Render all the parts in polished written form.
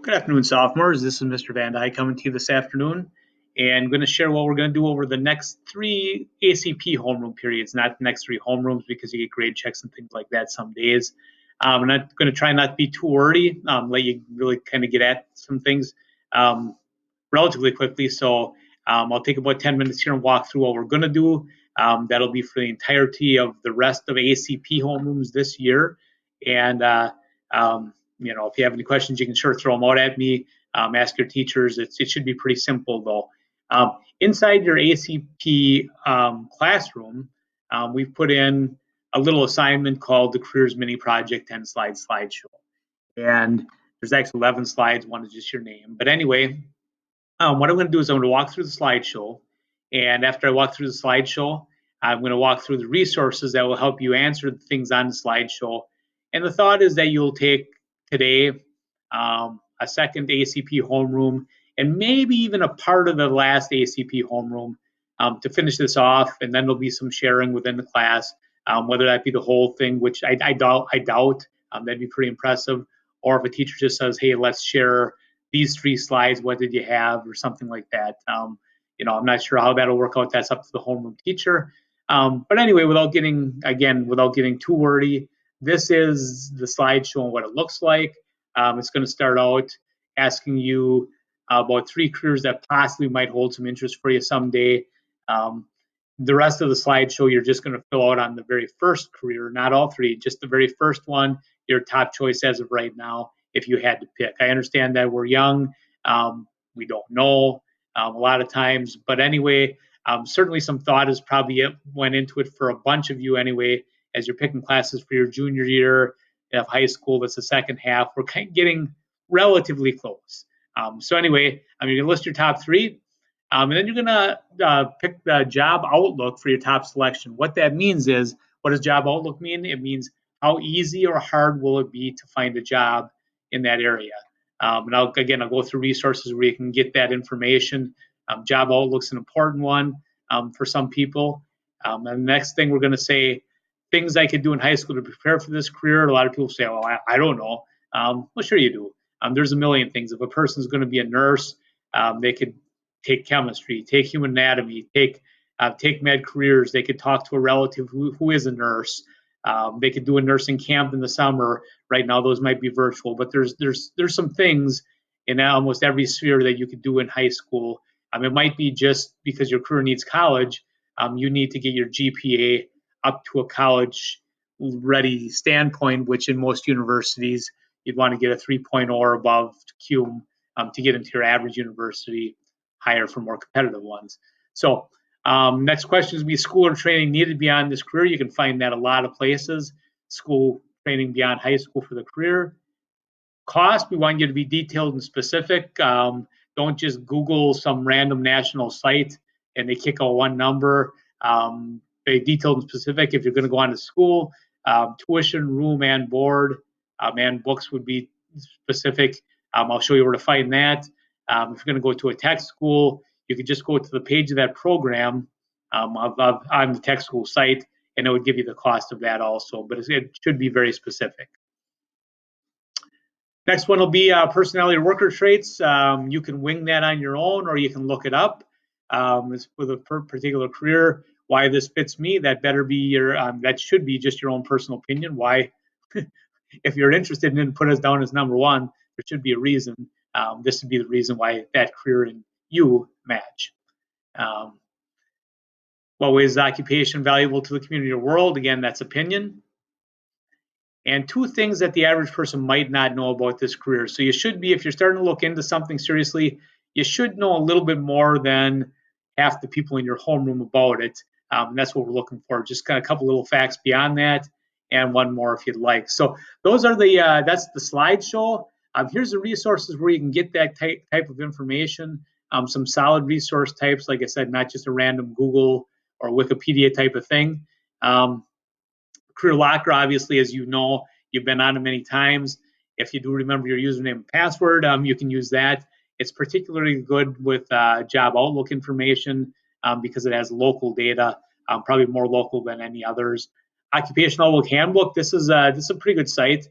Good afternoon, sophomores. This is Mr. Van Dyke coming to you this afternoon, and I'm going to share what we're going to do over the next 3 ACP homeroom periods, not the next 3 homerooms because you get grade checks and things like that some days. I'm not going to try not to be too wordy, let you really kind of get at some things relatively quickly. So I'll take about 10 minutes here and walk through what we're going to do. That'll be for the entirety of the rest of ACP homerooms this year. And if you have any questions, you can sure throw them out at me. Ask your teachers. It should be pretty simple, though. Inside your ACP classroom, we've put in a little assignment called the Careers Mini Project 10 Slide Slideshow. And there's actually 11 slides. One is just your name. But anyway, what I'm going to do is I'm going to walk through the slideshow. And after I walk through the slideshow, I'm going to walk through the resources that will help you answer the things on the slideshow. And the thought is that you'll take today a second ACP homeroom and maybe even a part of the last ACP homeroom to finish this off. And then there'll be some sharing within the class, whether that be the whole thing, which I doubt. That'd be pretty impressive. Or if a teacher just says, hey, let's share these 3 slides, what did you have, or something like that. I'm not sure how that'll work out. That's up to the homeroom teacher. But anyway, without getting too wordy, this is the slideshow and what it looks like. It's going to start out asking you about 3 careers that possibly might hold some interest for you someday. The rest of the slideshow, you're just going to fill out on the very first career, not all 3, just the very first one, your top choice as of right now, if you had to pick. I understand that we're young. We don't know a lot of times. But anyway, certainly some thought has probably went into it for a bunch of you anyway, as you're picking classes for your junior year of high school. That's the second half. We're kind of getting relatively close. So anyway, you're going to list your top 3. And then you're going to pick the job outlook for your top selection. What that means is, what does job outlook mean? It means how easy or hard will it be to find a job in that area. And I'll go through resources where you can get that information. Job outlook's an important one for some people. And the next thing we're going to say, things I could do in high school to prepare for this career. A lot of people say, oh, I don't know. Well, sure you do. There's a million things. If a person's going to be a nurse, they could take chemistry, take human anatomy, take med careers. They could talk to a relative who is a nurse. They could do a nursing camp in the summer. Right now, those might be virtual, but there's some things in almost every sphere that you could do in high school. It might be just because your career needs college. You need to get your GPA up to a college-ready standpoint, which in most universities, you'd want to get a 3.0 or above cum to get into your average university, higher for more competitive ones. So next question is be school or training needed beyond this career. You can find that a lot of places. School training beyond high school for the career. Cost, we want you to be detailed and specific. Don't just Google some random national site and they kick out one number. Be detailed and specific. If you're going to go on to school, tuition, room, and board, and books would be specific. I'll show you where to find that. If you're going to go to a tech school, you could just go to the page of that program on the tech school site, and it would give you the cost of that also. But it should be very specific. Next one will be personality or worker traits. You can wing that on your own, or you can look it up. With a particular career, why this fits me, that better be your. That should be just your own personal opinion. Why, if you're interested in it, put us down as number 1. There should be a reason. This would be the reason why that career and you match. What way is occupation valuable to the community or world? Again, that's opinion. And 2 things that the average person might not know about this career. So you should be, if you're starting to look into something seriously, you should know a little bit more than half the people in your homeroom about it. And that's what we're looking for. Just kind of a couple little facts beyond that, and one more if you'd like. So those are that's the slideshow. Here's the resources where you can get that type of information. Some solid resource types, like I said, not just a random Google or Wikipedia type of thing. Career Locker, obviously, as you know, you've been on it many times. If you do remember your username and password, you can use that. It's particularly good with job outlook information because it has local data, probably more local than any others. Occupational Outlook Handbook, this is a pretty good site.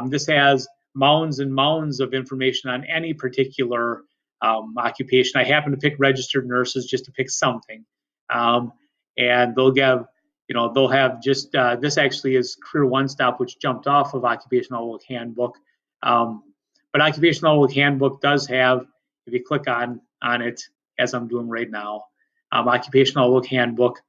This has mounds and mounds of information on any particular occupation. I happen to pick registered nurses just to pick something. And they'll have just this actually is Career One Stop, which jumped off of Occupational Outlook Handbook. But Occupational Outlook Handbook does have, if you click on it, as I'm doing right now, Occupational Outlook Handbook,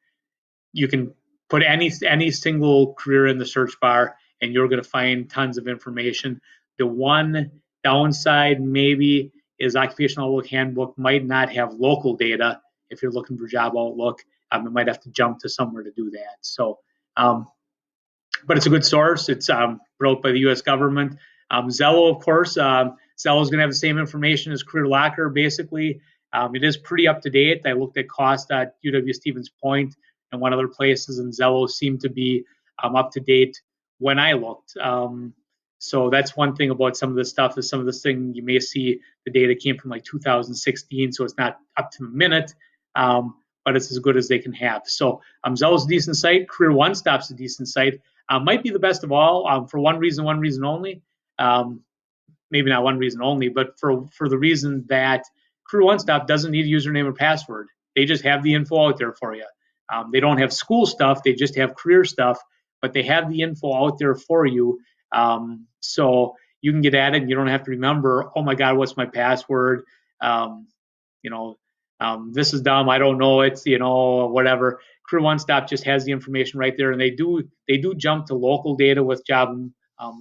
you can put any single career in the search bar, and you're going to find tons of information. The one downside maybe is Occupational Outlook Handbook might not have local data. If you're looking for Job Outlook, you might have to jump to somewhere to do that. So, but it's a good source. It's wrote by the U.S. government. Zello, of course, Zello is going to have the same information as Career Locker, basically. It is pretty up to date. I looked at cost at UW-Stevens Point and one other places, and Zello seemed to be up to date when I looked. So that's one thing about some of this stuff is some of this thing you may see the data came from like 2016, so it's not up to the minute, but it's as good as they can have. So Zello's a decent site. Career One Stop's a decent site. Might be the best of all for one reason only. Maybe not one reason only, but for the reason that Career One Stop doesn't need a username or password. They just have the info out there for you. They don't have school stuff. They just have career stuff, but they have the info out there for you. So you can get at it and you don't have to remember, oh my God, what's my password? This is dumb. I don't know it, whatever. Career One Stop just has the information right there. And they do jump to local data with job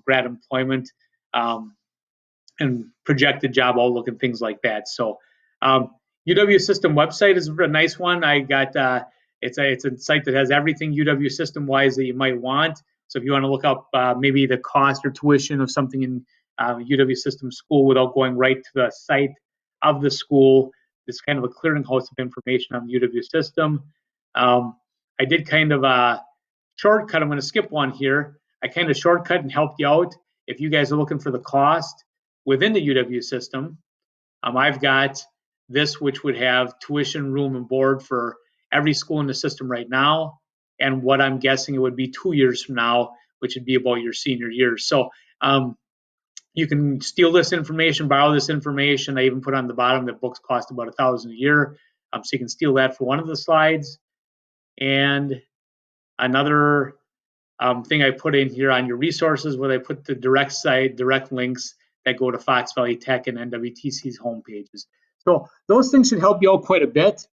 grad employment and projected job outlook and things like that. So UW System website is a nice one. I got it's a site that has everything UW System wise that you might want. So if you want to look up maybe the cost or tuition of something in UW System school without going right to the site of the school, it's kind of a clearinghouse of information on the UW System. I did kind of a shortcut. I'm going to skip one here. I kind of shortcut and helped you out. If you guys are looking for the cost within the UW System, I've got this, which would have tuition, room, and board for every school in the system right now, and what I'm guessing it would be 2 years from now, which would be about your senior year. So you can steal this information, borrow this information. I even put on the bottom that books cost about $1,000 a year, so you can steal that for one of the slides. And another thing I put in here on your resources, where I put the direct links that go to Fox Valley Tech and NWTC's homepages. So those things should help you out quite a bit.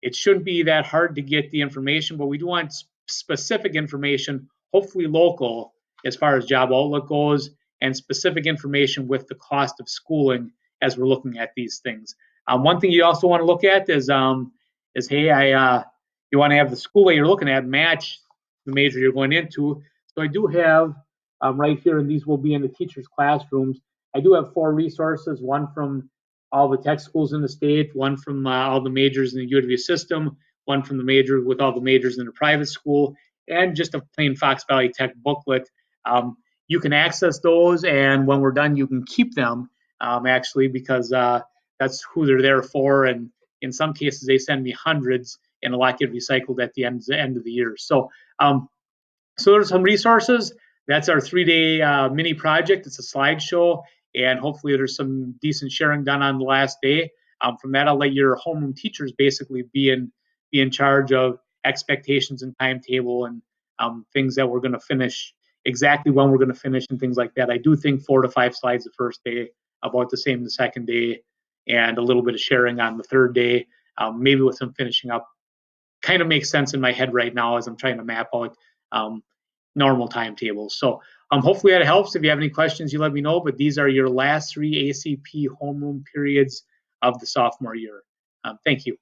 It shouldn't be that hard to get the information, but we do want specific information, hopefully local, as far as Job Outlook goes, and specific information with the cost of schooling as we're looking at these things. One thing you also want to look at is hey, you want to have the school that you're looking at match the major you're going into. So I do have right here, and these will be in the teachers' classrooms. I do have 4 resources, one from all the tech schools in the state, one from all the majors in the UW system, one from the major with all the majors in the private school, and just a plain Fox Valley Tech booklet. You can access those, and when we're done, you can keep them, actually, because that's who they're there for. And in some cases, they send me hundreds, and a lot get recycled at the end of the year. So there's some resources. That's our 3-day mini project. It's a slideshow, and hopefully there's some decent sharing done on the last day. From that, I'll let your homeroom teachers basically be in charge of expectations and timetable and things that we're going to finish, exactly when we're going to finish and things like that. I do think 4 to 5 slides the first day, about the same the second day, and a little bit of sharing on the third day, maybe with some finishing up. Kind of makes sense in my head right now as I'm trying to map out normal timetables. So hopefully that helps. If you have any questions, you let me know. But these are your last 3 ACP homeroom periods of the sophomore year. Thank you.